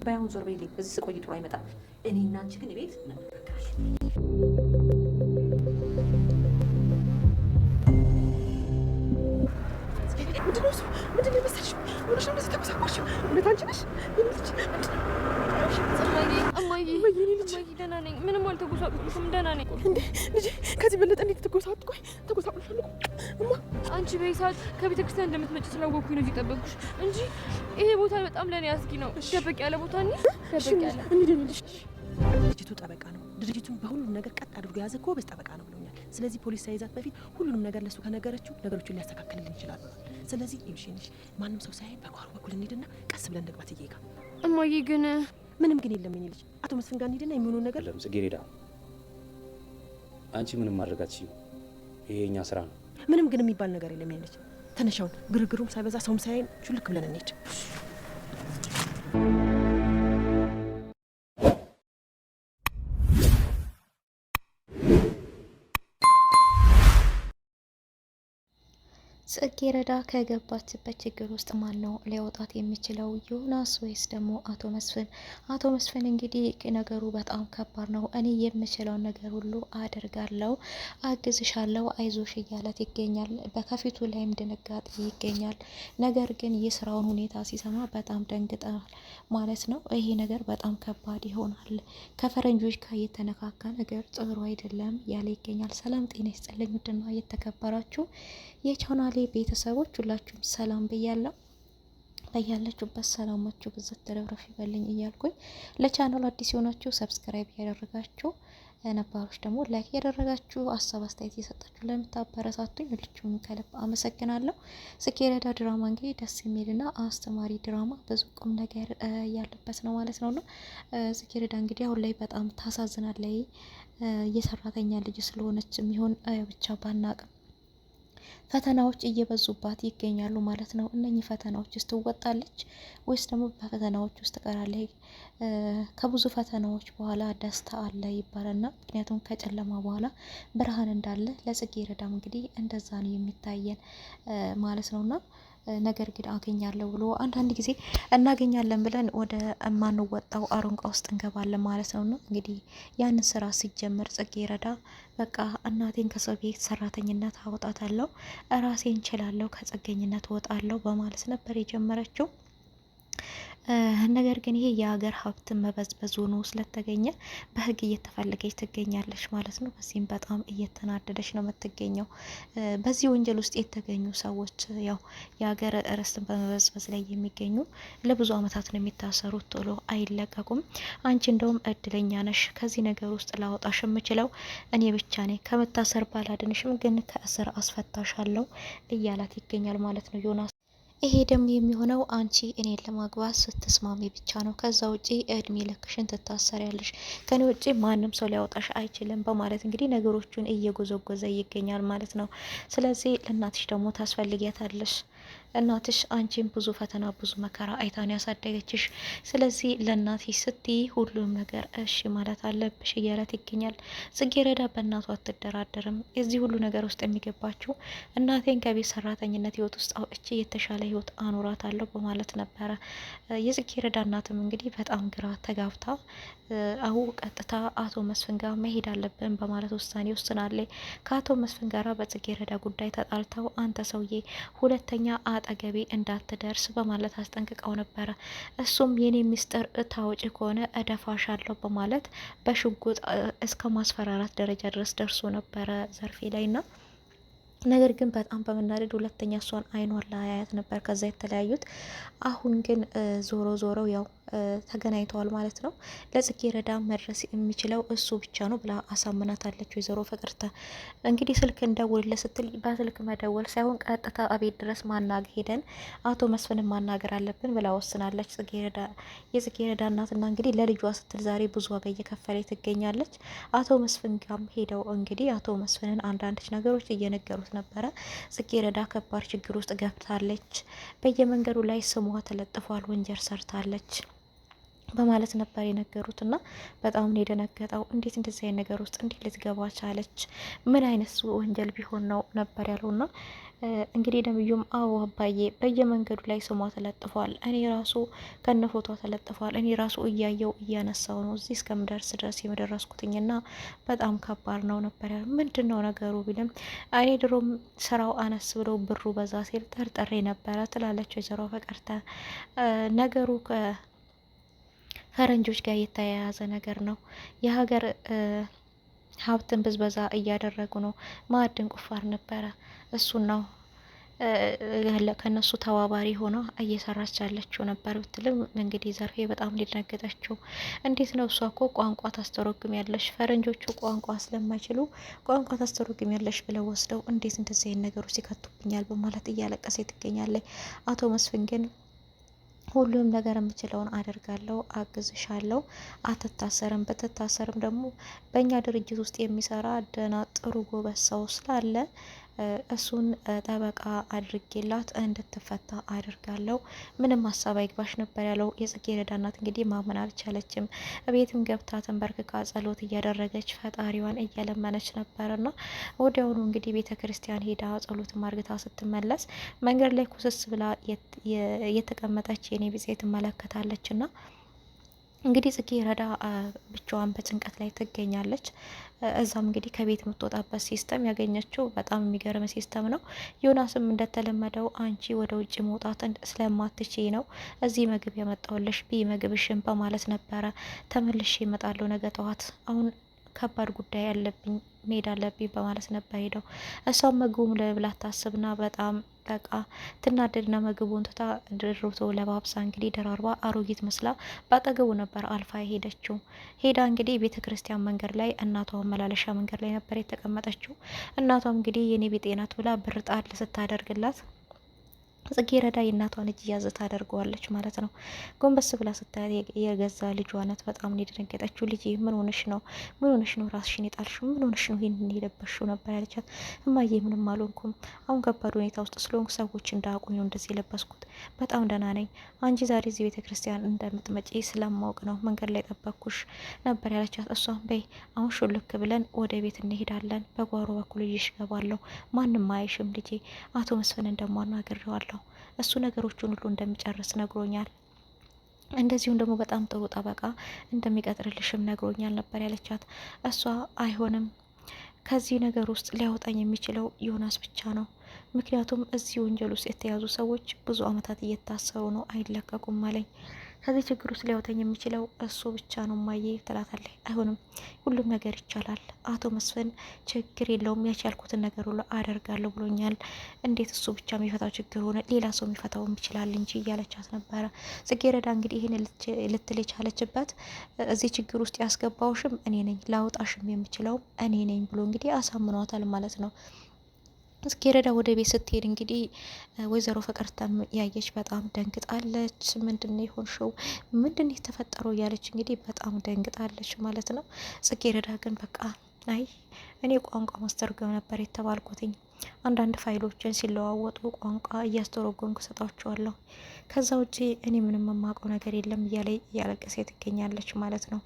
ባይሆን ዞር በይልኝ። እዚህ ስቆይ ጥሩ አይመጣም። እኔ እና አንቺ ግን ቤት እንነጋገራለን። ምንድን ነው የመሰልሽ? ሆነሽ ነው እንደዚህ ተቆሳቆልሽ? እውነት አንቺ ነሽ? እማዬ ደህና ነኝ። ምንም አልተጎሳቆልኩም፣ ደህና ነኝ። እንዴ ልጄ፣ ከዚህ በለጠ እንዴት ተጎሳቆልሻለሁ? እማ አንቺ በይሳት ከቤተ ክርስቲያን እንደምትመጪ ስላወቅኩኝ ነው እዚህ ጠበቅኩሽ እንጂ ይሄ ቦታ በጣም ለእኔ አስጊ ነው። ደበቅ ያለ ቦታ ደበቅ ያለ ድርጅቱ ጠበቃ ነው። ድርጅቱን በሁሉም ነገር ቀጥ አድርጎ የያዘ ጎበዝ ጠበቃ ነው ብሎኛል። ስለዚህ ፖሊስ ሳይዛት በፊት ሁሉንም ነገር ለሱ ከነገረችው ነገሮችን ሊያስተካክልልን ይችላል። ስለዚህ ይልሽንሽ ማንም ሰው ሳያይ በጓሮ በኩል እንሂድና ቀስ ብለን እንግባት። እየጋ እማዬ ግን ምንም ግን የለም የኔ ልጅ። አቶ መስፍን ጋር እንሂድና የሚሆነውን ነገር ጽጌረዳ፣ አንቺ ምንም ማድረግ አትችይም። ይሄ የኛ ስራ ነው። ምንም ግን የሚባል ነገር የለም የኔ ልጅ። ተነሻውን ግርግሩም ሳይበዛ ሰውም ሳያይን ሹልክ ብለን እንሂድ። ጽጌረዳ ከገባችበት ችግር ውስጥ ማን ነው ሊያወጣት የሚችለው? ዮናስ ወይስ ደግሞ አቶ መስፍን? አቶ መስፍን እንግዲህ ነገሩ በጣም ከባድ ነው። እኔ የምችለውን ነገር ሁሉ አደርጋለሁ፣ አግዝሻለሁ፣ አይዞሽ እያለት ይገኛል። በከፊቱ ላይም ድንጋጤ ይገኛል። ነገር ግን የስራውን ሁኔታ ሲሰማ በጣም ደንግጠዋል ማለት ነው። ይሄ ነገር በጣም ከባድ ይሆናል። ከፈረንጆች ጋር የተነካካ ነገር ጥሩ አይደለም ያለ ይገኛል። ሰላም ጤና ይስጥልኝ ውድና የተከበራችሁ የቻናሌ ቤተሰቦች ሁላችሁም ሰላም ብያለሁ። በያላችሁበት ሰላማችሁ ብዝት ተረፍረፍ ይበልኝ እያልኩኝ ለቻናሉ አዲስ የሆናችሁ ሰብስክራይብ ያደረጋችሁ፣ ነባሮች ደግሞ ላይክ ያደረጋችሁ፣ ሀሳብ አስተያየት እየሰጣችሁ ለምታበረታቱኝ ሁላችሁም ከልብ አመሰግናለሁ። ጽጌረዳ ድራማ እንግዲህ ደስ የሚልና አስተማሪ ድራማ ብዙ ቁም ነገር ያለበት ነው ማለት ነውና ጽጌረዳ እንግዲህ አሁን ላይ በጣም ታሳዝናለች። የሰራተኛ ልጅ ስለሆነች የሚሆን ብቻ ባናቅም ፈተናዎች እየበዙባት ይገኛሉ ማለት ነው። እነኚህ ፈተናዎች ውስጥ ትወጣለች ወይስ ደግሞ በፈተናዎች ውስጥ ትቀራለች? ከብዙ ፈተናዎች በኋላ ደስታ አለ ይባላልና ምክንያቱም ከጨለማ በኋላ ብርሃን እንዳለ ለጽጌረዳም እንግዲህ እንደዛ ነው የሚታየን ማለት ነውና ነገር ግን አገኛለሁ ብሎ አንዳንድ ጊዜ እናገኛለን ብለን ወደ ማንወጣው አሮንቃ ውስጥ እንገባለን ማለት ነውና እንግዲህ ያንን ስራ ሲጀምር ጽጌረዳ በቃ እናቴን ከሰው ቤት ሰራተኝነት አወጣታለሁ፣ ራሴን እንችላለሁ፣ ከጸገኝነት ወጣለሁ በማለት ነበር የጀመረችው። ነገር ግን ይሄ የሀገር ሀብት መበዝበዝ ሆኖ ስለተገኘ በህግ እየተፈለገች ትገኛለች ማለት ነው። በዚህም በጣም እየተናደደች ነው የምትገኘው። በዚህ ወንጀል ውስጥ የተገኙ ሰዎች ያው የሀገር ርስትን በመበዝበዝ ላይ የሚገኙ ለብዙ አመታት ነው የሚታሰሩት፣ ቶሎ አይለቀቁም። አንቺ እንደውም እድለኛ ነሽ፣ ከዚህ ነገር ውስጥ ላወጣሽ የምችለው እኔ ብቻ ነኝ፣ ከመታሰር ባላድንሽም ግን ከእስር አስፈታሻለሁ እያላት ይገኛል ማለት ነው ዮናስ። ይሄ ደግሞ የሚሆነው አንቺ እኔን ለማግባት ስትስማሚ ብቻ ነው። ከዛ ውጪ እድሜ ልክሽን ትታሰሪያለሽ፣ ከኔ ውጪ ማንም ሰው ሊያወጣሽ አይችልም በማለት እንግዲህ ነገሮቹን እየጎዘጎዘ ይገኛል ማለት ነው። ስለዚህ ለእናትሽ ደግሞ ታስፈልጊያታለሽ። እናትሽ አንቺን ብዙ ፈተና ብዙ መከራ አይታን ያሳደገችሽ። ስለዚህ ለእናትሽ ስትይ ሁሉም ነገር እሺ ማለት አለብሽ እያላት ይገኛል። ጽጌረዳ በእናቷ አትደራደርም። የዚህ ሁሉ ነገር ውስጥ የሚገባችው እናቴን ከቤት ሰራተኝነት ህይወት ውስጥ አውጥቼ የተሻለ ህይወት አኖራታለሁ በማለት ነበረ። የጽጌረዳ እናትም እንግዲህ በጣም ግራ ተጋብታ አሁን ቀጥታ አቶ መስፍን ጋር መሄድ አለብን በማለት ውሳኔ ወስናለች። ከአቶ መስፍን ጋራ በጽጌረዳ ጉዳይ ተጣልተው አንተ ሰውዬ ሁለተኛ አጠገቤ እንዳትደርስ በማለት አስጠንቅቀው ነበረ። እሱም የኔ ሚስጥር ታወጪ ከሆነ እደፋሻለሁ በማለት በሽጉጥ እስከ ማስፈራራት ደረጃ ድረስ ደርሶ ነበረ ዘርፌ ላይና ነገር ግን በጣም በመናደድ ሁለተኛ እሷን አይኗን ላያያት ነበር ከዛ የተለያዩት። አሁን ግን ዞሮ ያው ተገናኝተዋል ማለት ነው። ለጽጌረዳ መድረስ የሚችለው እሱ ብቻ ነው ብላ አሳምናታለች ወይዘሮ ፍቅርተ። እንግዲህ ስልክ እንደውልለት ስትል በስልክ መደወል ሳይሆን ቀጥታ አቤት ድረስ ማናገር ሄደን አቶ መስፍንን ማናገር አለብን ብላ ወስናለች። የጽጌረዳ እናትና እንግዲህ ለልጇ ስትል ዛሬ ብዙ ዋጋ እየከፈለች ትገኛለች። አቶ መስፍን ጋም ሄደው እንግዲህ አቶ መስፍንን አንዳንድ ነገሮች እየነገሩት ነበረ። ጽጌረዳ ከባድ ችግር ውስጥ ገብታለች። በየመንገዱ ላይ ስሟ ተለጥፏል፣ ወንጀል ሰርታለች በማለት ነበር የነገሩት። እና በጣም ነው የደነገጠው። እንዴት እንደዚህ አይነት ነገር ውስጥ እንዴት ልትገባ ቻለች? ምን አይነት ወንጀል ቢሆን ነው ነበር ያለውና እንግዲህ ነብዩም አዎ አባዬ በየመንገዱ ላይ ስሟ ተለጥፏል፣ እኔ ራሱ ከነ ፎቶ ተለጥፏል፣ እኔ ራሱ እያየው እያነሳው ነው እዚህ እስከምደርስ ድረስ የመደረስኩትኝና በጣም ከባድ ነው ነበር ያለው። ምንድን ነው ነገሩ ቢልም እኔ ድሮም ስራው አነስ ብሎ ብሩ በዛ ሲል ጠርጥሬ ነበረ ትላለች ወይዘሮ ፍቅርተ። ነገሩ ፈረንጆች ጋር የተያያዘ ነገር ነው። የሀገር ሀብትን ብዝበዛ እያደረጉ ነው። ማዕድን ቁፋር ነበረ፣ እሱን ነው ከነሱ ተባባሪ ሆኖ እየሰራች ያለችው ነበር ብትልም እንግዲህ ዘርፌ በጣም ሊደነገጠችው። እንዴት ነው እሷ እኮ ቋንቋ ታስተረጉም ያለሽ፣ ፈረንጆቹ ቋንቋ ስለማይችሉ ቋንቋ ታስተረጉም ያለሽ ብለው ወስደው እንዴት እንደዚህ አይነት ነገሮች ይከቱብኛል በማለት እያለቀሰ ትገኛለች። አቶ መስፍን ግን ሁሉም ነገር የምችለውን አደርጋለሁ፣ አግዝሻለሁ፣ አትታሰርም፣ ብትታሰርም ደግሞ በእኛ ድርጅት ውስጥ የሚሰራ ደህና ጥሩ ጎበዝ ሰው ስላለ እሱን ጠበቃ አድርጌላት እንድትፈታ አድርጋለሁ፣ ምንም ሀሳብ አይግባሽ ነበር ያለው። የጽጌረዳ እናት እንግዲህ ማመን አልቻለችም። ቤትም ገብታ ተንበርክካ ጸሎት እያደረገች ፈጣሪዋን እየለመነች ነበርና ወዲያውኑ እንግዲህ ቤተ ክርስቲያን ሄዳ ጸሎት ማርግታ ስትመለስ መንገድ ላይ ኩስስ ብላ የተቀመጠች የኔ ቢጼ ትመለከታለች ና እንግዲህ ጽጌረዳ ብቻዋን በጭንቀት ላይ ትገኛለች። እዛም እንግዲህ ከቤት የምትወጣበት ሲስተም ያገኘችው በጣም የሚገርም ሲስተም ነው። ዮናስም እንደተለመደው አንቺ ወደ ውጭ መውጣት ስለማትች ነው እዚህ ምግብ ያመጣውልሽ ቢ ምግብሽን በማለት ነበረ። ተመልሼ እመጣለሁ ነገ ጠዋት፣ አሁን ከባድ ጉዳይ ያለብኝ መሄድ አለብኝ በማለት ነበር ሄደው። እሷም ምግቡም ለብላት ታስብና በጣም በቃ ትናደድና ምግቡን ትታ ድርቶ ለባብሳ እንግዲህ ደራርባ አሮጊት መስላ ባጠገቡ ነበር አልፋ ሄደችው። ሄዳ እንግዲህ ቤተ ክርስቲያን መንገድ ላይ እናቷ መላለሻ መንገድ ላይ ነበር የተቀመጠችው። እናቷም እንግዲህ የኔ ቤጤ ናት ብላ ብር ጣል ስታደርግላት ጽጌረዳ የእናቷን እጅ ያዘ ታደርገዋለች ማለት ነው። ጎንበስ ብላ ስታያት የገዛ ልጇ ናት። በጣም ነው የደነገጠችው። ልጅ ምን ሆነሽ ነው? ምን ሆነሽ ነው ራስሽን የጣልሽው? ምን ሆነሽ ነው ይሄን የለበሽው ነበር ያለቻት። እማዬ ምንም አልሆንኩም፣ አሁን ከባድ ሁኔታ ውስጥ ስለሆንኩ ሰዎች እንዳያውቁኝ ነው እንደዚህ የለበስኩት። በጣም ደህና ነኝ። አንቺ ዛሬ እዚህ ቤተ ክርስቲያን እንደምትመጪ ስለማውቅ ነው መንገድ ላይ ጠበቅኩሽ ነበር ያለቻት። እሷም በይ አሁን ሹልክ ብለን ወደ ቤት እንሄዳለን፣ በጓሮ በኩል ይዤሽ እገባለሁ፣ ማንም አይሽም ልጄ። አቶ መስፍን እንደማናግረዋለሁ፣ እሱ ነገሮችን ሁሉ እንደሚጨርስ ነግሮኛል። እንደዚሁም ደግሞ በጣም ጥሩ ጠበቃ እንደሚቀጥርልሽም ነግሮኛል ነበር ያለቻት። እሷ አይሆንም፣ ከዚህ ነገር ውስጥ ሊያወጣኝ የሚችለው ዮናስ ብቻ ነው። ምክንያቱም እዚህ ወንጀል ውስጥ የተያዙ ሰዎች ብዙ አመታት እየታሰሩ ነው፣ አይለቀቁም አለኝ። ከዚህ ችግር ውስጥ ሊያወጣኝ የሚችለው እሱ ብቻ ነው ማየ ትላታለች። አይሆንም፣ ሁሉም ነገር ይቻላል። አቶ መስፍን ችግር የለውም፣ ያቻልኩትን ነገር ሁሉ አደርጋለሁ ብሎኛል። እንዴት እሱ ብቻ የሚፈታው ችግር ሆነ? ሌላ ሰው የሚፈታውም ይችላል እንጂ እያለቻት ነበረ። ጽጌረዳ እንግዲህ ይህን ልትል የቻለችበት እዚህ ችግር ውስጥ ያስገባውሽም እኔ ነኝ፣ ላውጣሽም የምችለውም እኔ ነኝ ብሎ እንግዲህ አሳምኗታል ማለት ነው። ጽጌረዳ ወደ ቤት ስትሄድ እንግዲህ ወይዘሮ ፍቅርተም ያየች በጣም ደንግጣለች። ምንድነው የሆንሽው? ምንድነው የተፈጠረው? እያለች እንግዲህ በጣም ደንግጣለች ማለት ነው። ጽጌረዳ ግን በቃ አይ እኔ ቋንቋ ማስተርጎም ነበር የተባልኩትኝ፣ አንዳንድ ፋይሎችን ሲለዋወጡ ቋንቋ እያስተረጎምኩ ሰጣቸዋለሁ፣ ከዛ ውጪ እኔ ምንም የማውቀው ነገር የለም እያለ እያለቀሰ ትገኛለች ማለት ነው።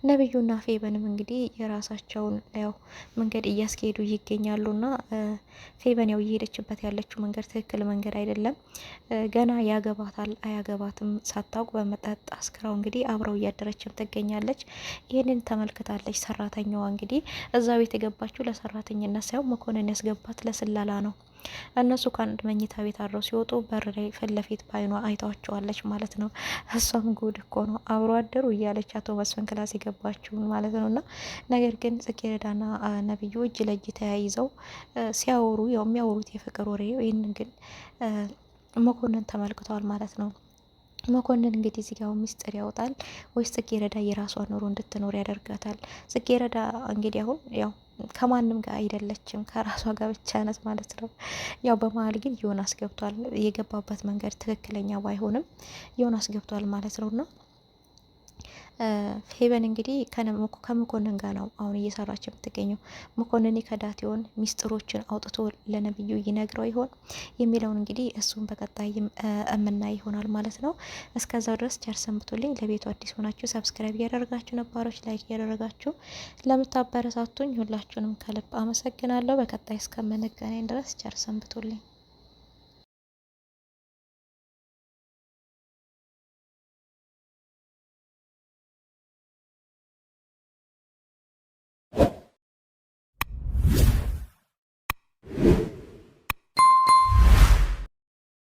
ነብዩና ፌበንም እንግዲህ የራሳቸውን ያው መንገድ እያስኬዱ ይገኛሉና ፌበን ያው እየሄደችበት ያለችው መንገድ ትክክል መንገድ አይደለም። ገና ያገባታል አያገባትም ሳታውቅ በመጠጥ አስክራው እንግዲህ አብረው እያደረችም ትገኛለች። ይህንን ተመልክታለች ሰራተኛዋ። እንግዲህ እዛ ቤት የገባችው ለሰራተኝነት ሳይሆን መኮንን ያስገባት ለስለላ ነው። እነሱ ከአንድ መኝታ ቤት አድረው ሲወጡ በር ላይ ፊት ለፊት ባይኗ አይታዋቸዋለች ማለት ነው። እሷም ጉድ እኮ ነው አብሮ አደሩ እያለች አቶ መስፍን ክላስ የገባችውን ማለት ነው። እና ነገር ግን ጽጌረዳና ነብዩ እጅ ለእጅ ተያይዘው ሲያወሩ ያው የሚያወሩት የፍቅር ወሬ፣ ይህንን ግን መኮንን ተመልክተዋል ማለት ነው። መኮንን እንግዲህ እዚህ ጋር ሚስጥር ያወጣል ወይስ ጽጌረዳ የራሷን ኑሮ እንድትኖር ያደርጋታል? ጽጌረዳ እንግዲህ አሁን ያው ከማንም ጋር አይደለችም ከራሷ ጋር ብቻ ናት ማለት ነው። ያው በመሀል ግን ዮናስ ገብቷል። የገባበት መንገድ ትክክለኛ ባይሆንም ዮናስ ገብቷል ማለት ነውና ሄቨን እንግዲህ ከመኮንን ጋር ነው አሁን እየሰራች የምትገኘው። መኮንን ከዳቴውን ሚስጥሮችን አውጥቶ ለነብዩ ይነግረው ይሆን የሚለውን እንግዲህ እሱን በቀጣይ የምናይ ይሆናል ማለት ነው። እስከዛው ድረስ ቸር ሰንብቱልኝ። ለቤቱ አዲስ ሆናችሁ ሰብስክራይብ እያደረጋችሁ፣ ነባሮች ላይክ እያደረጋችሁ ለምታበረታቱኝ ሁላችሁንም ከልብ አመሰግናለሁ። በቀጣይ እስከምንገናኝ ድረስ ቸር ሰንብቱልኝ።